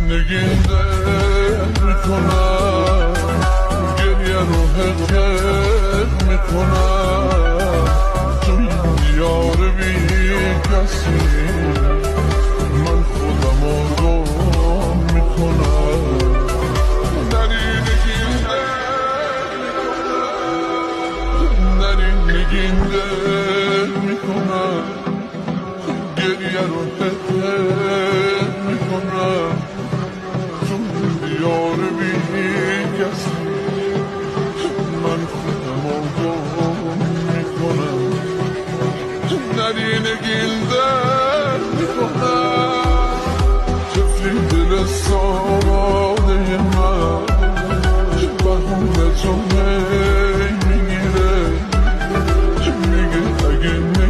نگین ده میکنم گریه رو حقیق میکنم تو این دیار بی کسی من خودم رو گم میکنم نگین ده میکنم گریه رو حقیق میکنم دیار بی کسی من خودم رو گم میکنم نگین ده میکنم طفلی دل ساده من بهونه تو